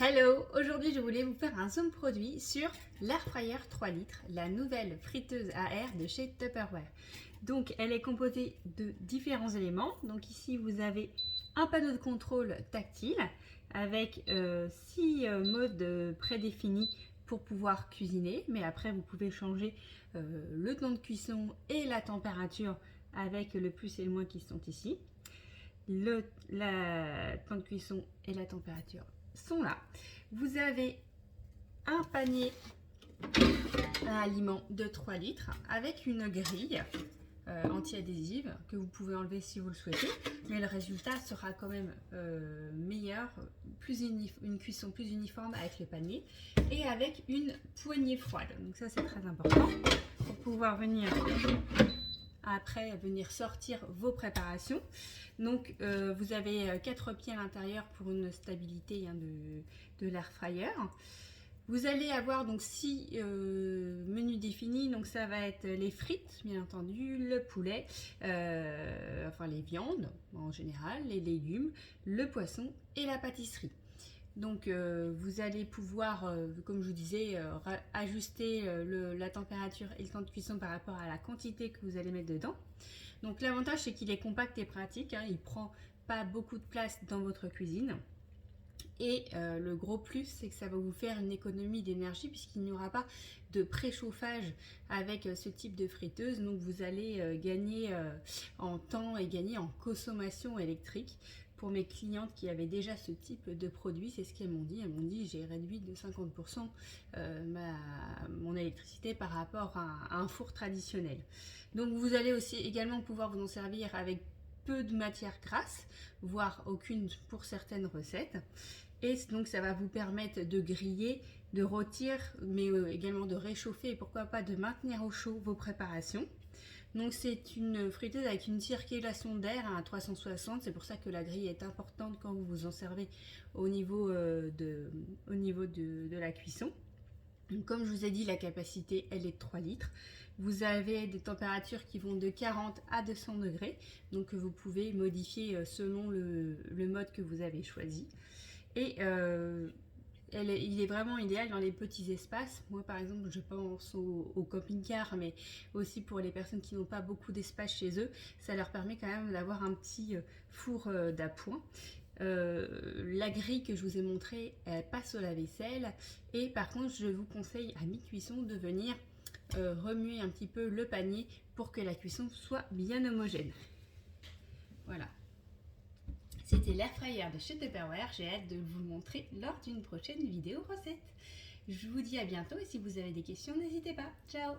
Hello! Aujourd'hui, je voulais vous faire un zoom produit sur l'Air Fryer 3 litres, la nouvelle friteuse à air de chez Tupperware. Donc, elle est composée de différents éléments. Donc ici, vous avez un panneau de contrôle tactile avec 6 modes prédéfinis pour pouvoir cuisiner. Mais après, vous pouvez changer le temps de cuisson et la température avec le plus et le moins qui sont ici. Le temps de cuisson et la température sont là. Vous avez un panier à aliments de 3 litres avec une grille anti-adhésive que vous pouvez enlever si vous le souhaitez, mais le résultat sera quand même meilleur, une cuisson plus uniforme avec le panier et avec une poignée froide. Donc ça c'est très important pour pouvoir venir sortir vos préparations. Donc vous avez 4 pieds à l'intérieur pour une stabilité de l'air fryer. Vous allez avoir donc 6 menus définis, donc ça va être les frites bien entendu, le poulet, enfin les viandes en général, les légumes, le poisson et la pâtisserie. Donc vous allez pouvoir, comme je vous disais, ajuster la température et le temps de cuisson par rapport à la quantité que vous allez mettre dedans. Donc l'avantage c'est qu'il est compact et pratique, hein, il ne prend pas beaucoup de place dans votre cuisine. Et le gros plus, c'est que ça va vous faire une économie d'énergie puisqu'il n'y aura pas de préchauffage avec ce type de friteuse. Donc vous allez gagner en temps et gagner en consommation électrique. Pour mes clientes qui avaient déjà ce type de produit, c'est ce qu'elles m'ont dit. Elles m'ont dit j'ai réduit de 50% mon électricité par rapport à un four traditionnel. Donc vous allez aussi également pouvoir vous en servir avec peu de matière grasse, voire aucune pour certaines recettes. Et donc ça va vous permettre de griller, de rôtir, mais également de réchauffer et pourquoi pas de maintenir au chaud vos préparations. Donc c'est une friteuse avec une circulation d'air à 360, c'est pour ça que la grille est importante quand vous vous en servez au niveau de la cuisson. Donc, comme je vous ai dit, la capacité elle est de 3 litres. Vous avez des températures qui vont de 40 à 200 degrés, donc vous pouvez modifier selon le mode que vous avez choisi. Et il est vraiment idéal dans les petits espaces. Moi par exemple je pense au camping-car, mais aussi pour les personnes qui n'ont pas beaucoup d'espace chez eux, ça leur permet quand même d'avoir un petit four d'appoint. La grille que je vous ai montrée, elle passe au lave-vaisselle, et par contre je vous conseille à mi-cuisson de venir remuer un petit peu le panier pour que la cuisson soit bien homogène. Voilà. C'était l'air fryer de chez Tupperware. J'ai hâte de vous le montrer lors d'une prochaine vidéo recette. Je vous dis à bientôt et si vous avez des questions, n'hésitez pas. Ciao!